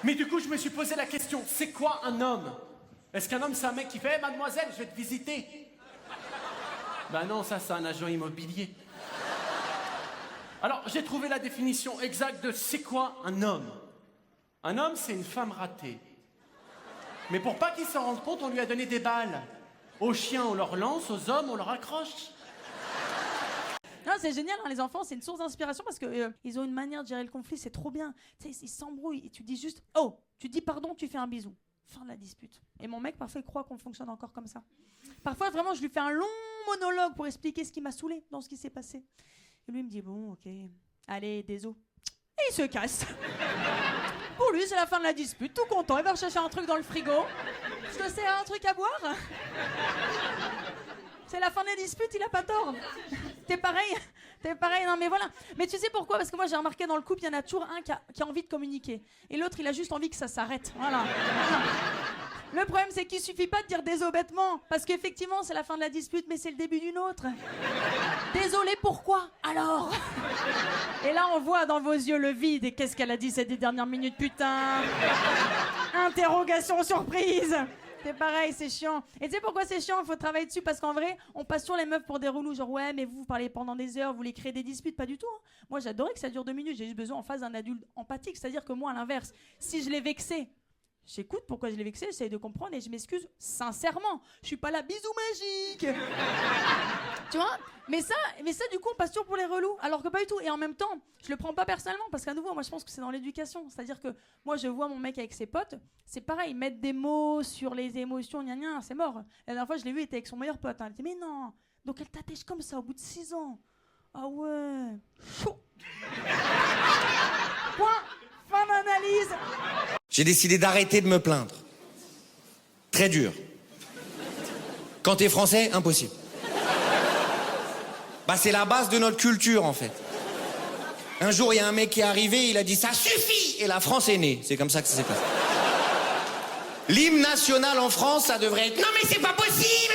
Mais du coup, je me suis posé la question, c'est quoi un homme? Est-ce qu'un homme, c'est un mec qui fait hey, « Mademoiselle, je vais te visiter ». Ben non, ça, c'est un agent immobilier. Alors, j'ai trouvé la définition exacte de c'est quoi un homme. Un homme, c'est une femme ratée. Mais pour pas qu'ils s'en rendent compte, on lui a donné des balles. Aux chiens, on leur lance, aux hommes, on leur accroche. Non, c'est génial, hein, les enfants, c'est une source d'inspiration parce que ils ont une manière de gérer le conflit, c'est trop bien. Tu sais, ils s'embrouillent et tu dis juste « Oh !» Tu dis pardon, tu fais un bisou. Fin de la dispute. Et mon mec, parfois, il croit qu'on fonctionne encore comme ça. Parfois, vraiment, je lui fais un long monologue pour expliquer ce qui m'a saoulé dans ce qui s'est passé. Et lui, il me dit « Bon, ok, allez, désolé. » Et il se casse. Pour lui, c'est la fin de la dispute, tout content. Il va rechercher un truc dans le frigo. Je te sers un truc à boire? C'est la fin de la dispute, il a pas tort. T'es pareil, non mais voilà. Mais tu sais pourquoi? Parce que moi j'ai remarqué dans le couple, il y en a toujours un qui a envie de communiquer. Et l'autre, il a juste envie que ça s'arrête. Voilà. Le problème, c'est qu'il suffit pas de dire désolé bêtement. Parce qu'effectivement, c'est la fin de la dispute, mais c'est le début d'une autre. Désolé, pourquoi? Alors? Et là, on voit dans vos yeux le vide. Et qu'est-ce qu'elle a dit ces 10 dernières minutes, putain? Interrogation surprise. C'est pareil, c'est chiant. Et tu sais pourquoi c'est chiant? Il faut travailler dessus parce qu'en vrai, on passe sur les meufs pour des relous. Genre, ouais, mais vous parlez pendant des heures, vous voulez créer des disputes. Pas du tout. Hein. Moi, j'adorais que ça dure 2 minutes. J'ai juste besoin en face d'un adulte empathique. C'est-à-dire que moi, à l'inverse, si je l'ai vexé, j'écoute pourquoi je l'ai vexé, j'essaye de comprendre et je m'excuse sincèrement. Je suis pas là, bisous magique. Tu vois? Mais ça, du coup, on passe toujours pour les relous, alors que pas du tout. Et en même temps, je le prends pas personnellement, parce qu'à nouveau, moi, je pense que c'est dans l'éducation. C'est-à-dire que moi, je vois mon mec avec ses potes, c'est pareil, mettre des mots sur les émotions, gna gna, c'est mort. La dernière fois, je l'ai vu, il était avec son meilleur pote. Hein. Elle dit, mais non, donc elle t'attèche comme ça au bout de 6 ans. Ah ouais, chaud. Point, fin d'analyse. J'ai décidé d'arrêter de me plaindre. Très dur. Quand t'es français, impossible. Bah c'est la base de notre culture en fait. Un jour il y a un mec qui est arrivé, il a dit ça suffit et la France est née. C'est comme ça que ça s'est passé. L'hymne national en France, ça devrait être non mais c'est pas possible.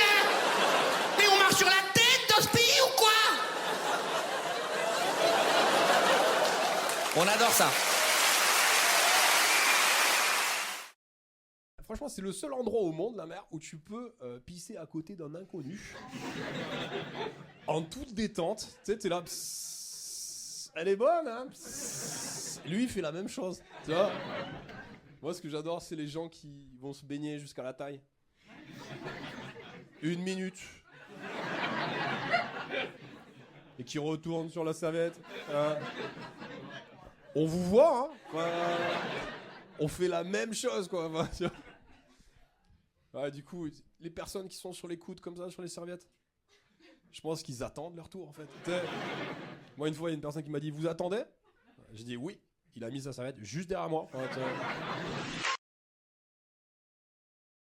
Mais on marche sur la tête dans ce pays ou quoi? On adore ça. Franchement, c'est le seul endroit au monde, la mer, où tu peux pisser à côté d'un inconnu. En toute détente. Tu sais, t'es là. Psst, elle est bonne, hein? Psst. Lui, il fait la même chose. Tu vois? Moi, ce que j'adore, c'est les gens qui vont se baigner jusqu'à la taille. 1 minute. Et qui retournent sur la serviette. On vous voit, hein? On fait la même chose, quoi. Ouais, du coup, les personnes qui sont sur les coudes comme ça, sur les serviettes, je pense qu'ils attendent leur tour en fait. Moi, une fois, il y a une personne qui m'a dit « Vous attendez ?» J'ai dit « Oui ». Il a mis sa serviette juste derrière moi.